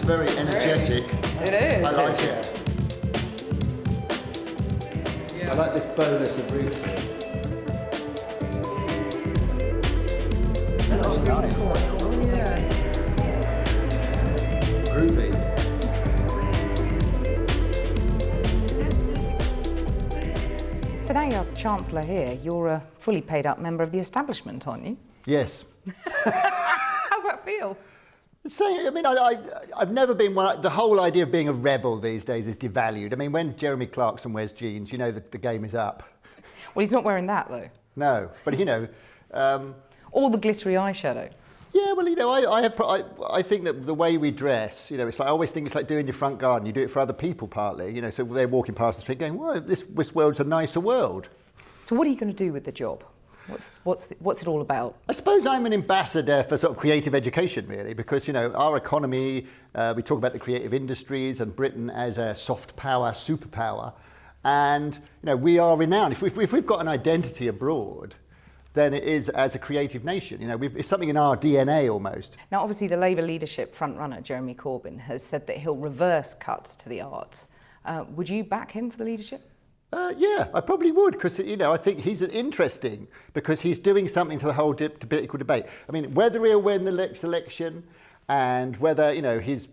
very energetic. It is. I like it. Yeah. I like this bonus of roots. That's nice. Oh, yeah. Groovy. So now you're Chancellor here, you're a fully paid up member of the establishment, aren't you? Yes. How's that feel? I mean, I've never been one. The whole idea of being a rebel these days is devalued. I mean, when Jeremy Clarkson wears jeans, you know that the game is up. Well, he's not wearing that, though. No, but you know... All the glittery eyeshadow. Yeah, well, you know, I think that the way we dress, you know, it's like, I always think it's like doing your front garden. You do it for other people partly, you know, so they're walking past the street going, well, this world's a nicer world. So what are you going to do with the job? What's it all about? I suppose I'm an ambassador for sort of creative education, really, because, you know, our economy, we talk about the creative industries and Britain as a soft power, superpower. And, you know, we are renowned. If we've got an identity abroad, then it is as a creative nation. You know, it's something in our DNA almost. Now, obviously, the Labour leadership frontrunner, Jeremy Corbyn, has said that he'll reverse cuts to the arts. Would you back him for the leadership? Yeah, I probably would, because, you know, I think he's interesting because he's doing something to the whole political debate. I mean, whether he'll win the next election and whether, you know, his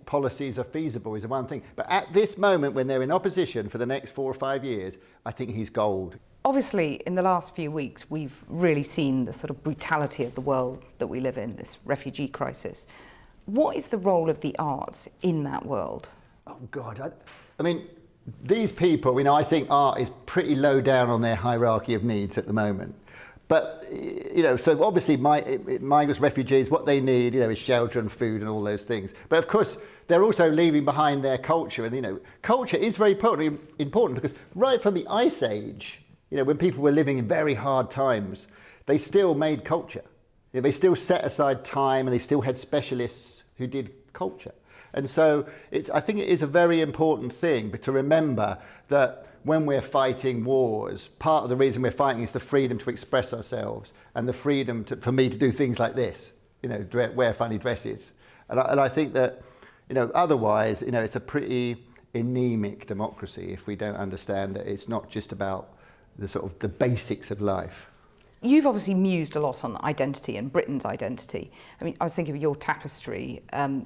policies are feasible is one thing. But at this moment, when they're in opposition for the next 4 or 5 years, I think he's gold. Obviously, in the last few weeks, we've really seen the sort of brutality of the world that we live in, this refugee crisis. What is the role of the arts in that world? Oh, God. I mean, these people, you know, I think art is pretty low down on their hierarchy of needs at the moment. But, you know, so obviously migrants, refugees, what they need, you know, is shelter and food and all those things. But of course, they're also leaving behind their culture. And, you know, culture is very important because right from the Ice Age, you know, when people were living in very hard times, they still made culture. You know, they still set aside time and they still had specialists who did culture. And so I think it is a very important thing to remember that when we're fighting wars, part of the reason we're fighting is the freedom to express ourselves and the freedom for me to do things like this, you know, wear funny dresses. And I think that, you know, otherwise, you know, it's a pretty anemic democracy if we don't understand that it's not just about the sort of the basics of life. You've obviously mused a lot on identity and Britain's identity. I mean, I was thinking of your tapestry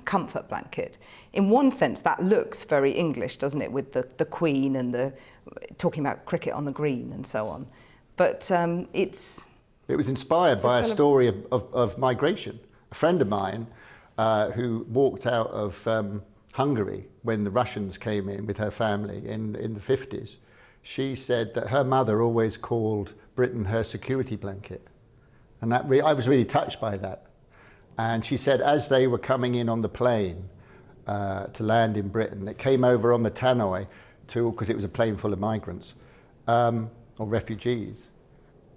comfort blanket. In one sense, that looks very English, doesn't it, with the Queen and talking about cricket on the green and so on. But it was inspired by a story of migration. A friend of mine who walked out of Hungary when the Russians came in with her family in the 50s. She said that her mother always called Britain her security blanket. And I was really touched by that. And she said as they were coming in on the plane to land in Britain, it came over on the tannoy because it was a plane full of migrants or refugees.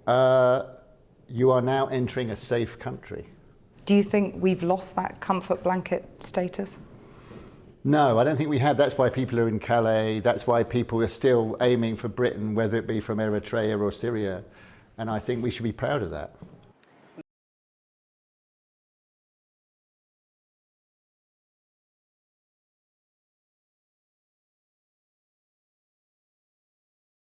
You are now entering a safe country. Do you think we've lost that comfort blanket status? No, I don't think we have. That's why people are in Calais. That's why people are still aiming for Britain, whether it be from Eritrea or Syria. And I think we should be proud of that.